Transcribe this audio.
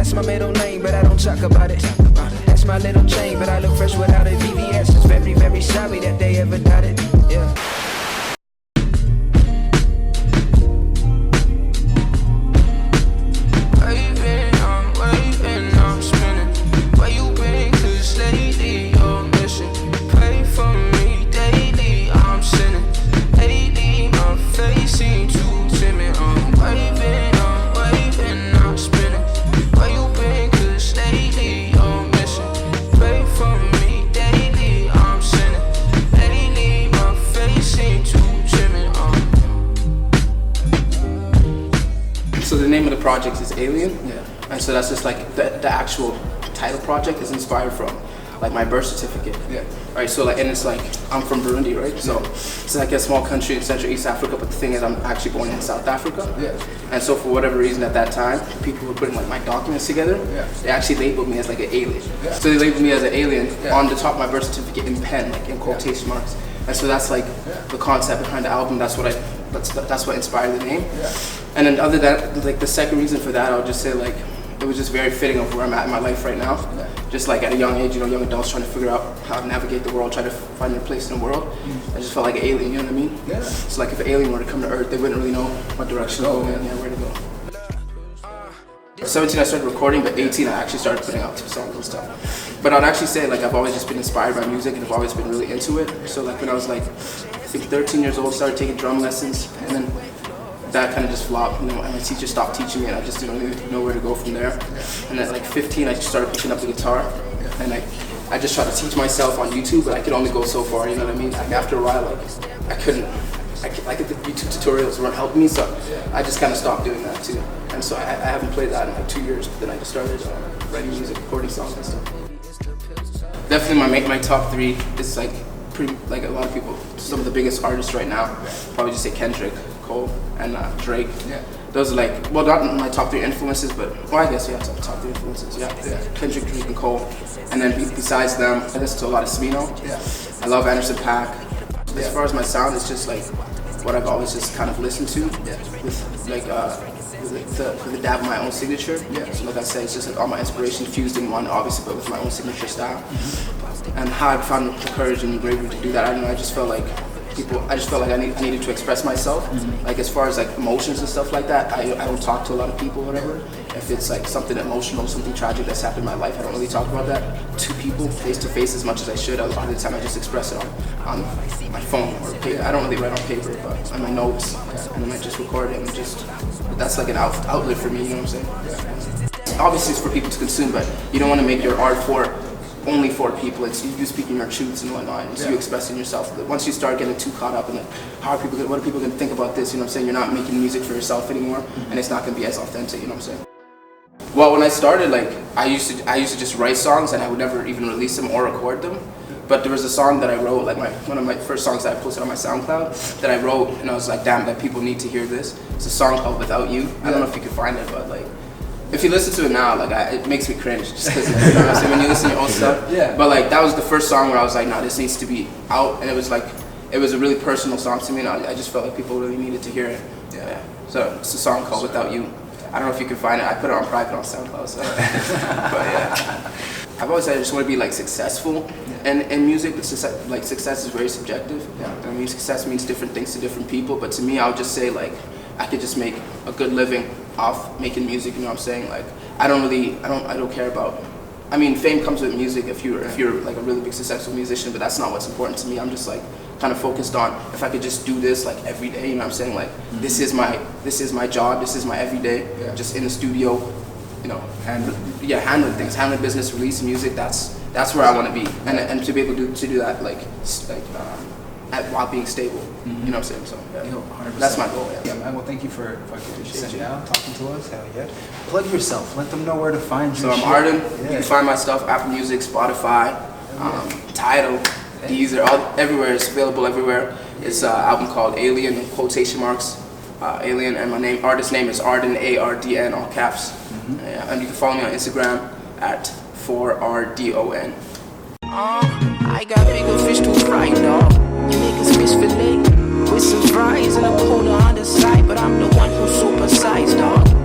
That's my middle name, but I don't talk about it. That's my little chain, but I look fresh without a VVS. It's very, very sorry that they ever doubted. Yeah. So the name of the project is Alien, and so that's just like the actual title project is inspired from like my birth certificate. Right, so like, and it's like I'm from Burundi, right? So it's like a small country in Central East Africa, but the thing is I'm actually born in South Africa. And so for whatever reason at that time, people were putting like my documents together. They actually labeled me as like an alien. So they labeled me as an alien on the top of my birth certificate in pen, like in quotation marks. And so that's like the concept behind the album. That's what inspired the name. And then other than that, like the second reason for that, I would just say like it was just very fitting of where I'm at in my life right now. Just like at a young age, you know, young adults trying to figure out how to navigate the world, try to find their place in the world. I just felt like an alien, you know what I mean? So like if an alien were to come to Earth, they wouldn't really know what direction to go and where to go. At 17 I started recording, but 18 I actually started putting out songs and stuff. But I'd actually say like I've always just been inspired by music and I've always been really into it. So like when I was like, I think 13 years old, started taking drum lessons, and then that kind of just flopped, you know, and my teacher stopped teaching me and I just didn't really know where to go from there. And at like 15 I just started picking up the guitar, and I just tried to teach myself on YouTube, but I could only go so far, you know what I mean? Like after a while, like I couldn't, like the YouTube tutorials weren't helping me, so I just kind of stopped doing that too. And so I haven't played that in like 2 years, but then I just started writing music, recording songs and stuff. Definitely my top three is like pretty, like a lot of people, some of the biggest artists right now, probably just say Kendrick, Cole, and Drake. Those are like, well, not my top three influences, but, well, I guess, top three influences, Kendrick, Drake, and Cole. And then besides them, I listen to a lot of Smino. I love Anderson .Paak. As far as my sound, it's just like what I've always just kind of listened to, with like, with a dab of my own signature. So like I said, it's just like all my inspiration fused in one, obviously, but with my own signature style. And how I found the courage and the bravery to do that, I don't know, I just felt like I needed to express myself. Like as far as like emotions and stuff like that, I don't talk to a lot of people or whatever. If it's like something emotional, something tragic that's happened in my life, I don't really talk about that to people face to face as much as I should. A lot of the time I just express it on my phone or paper. I don't really write on paper, but on my notes, and then I just record it, and that's like an outlet for me, you know what I'm saying? Obviously it's for people to consume, but you don't want to make your art only for people. It's you speaking your truths and whatnot. It's you expressing yourself. But once you start getting too caught up in like, what are people going to think about this? You know what I'm saying? You're not making music for yourself anymore, and it's not going to be as authentic. You know what I'm saying? Well, when I started, like I used to just write songs, and I would never even release them or record them. But there was a song that I wrote, like one of my first songs that I posted on my SoundCloud that I wrote, and I was like, damn, that people need to hear this. It's a song called Without You. I don't know if you can find it, but like, if you listen to it now, like it makes me cringe, just because, like, you know what I'm saying, when you listen to your own stuff. But like that was the first song where I was like, nah, this needs to be out, and it was a really personal song to me, and I just felt like people really needed to hear it. So it's a song called Without You. I don't know if you can find it. I put it on private on SoundCloud. So. But yeah, I've always said I just want to be like successful, in music. Like success is very subjective. I mean, success means different things to different people. But to me, I would just say like I could just make a good living off making music. You know what I'm saying? Like I don't care about. I mean, fame comes with music if you're like a really big successful musician, but that's not what's important to me. I'm just like kind of focused on if I could just do this like every day. You know what I'm saying? Like this is my job. This is my everyday. Just in the studio, you know, handling things, handling business, releasing music. That's where I want to be, and to be able to do that while being stable. You know what I'm saying? So that's my goal. Well, thank you for sitting down, talking to us. Hell yeah. Plug yourself. Let them know where to find you. So I'm Ardn. You can find my stuff Apple Music, Spotify, Tidal, Deezer, everywhere. It's available everywhere. It's an album called Alien, in quotation marks, Alien, and my artist name is Ardn, Ardn, all caps. And you can follow me on Instagram at 4RDON. I got bigger fish to fry, dog. You niggas fish fillet with some fries and a cola on the side, but I'm the one who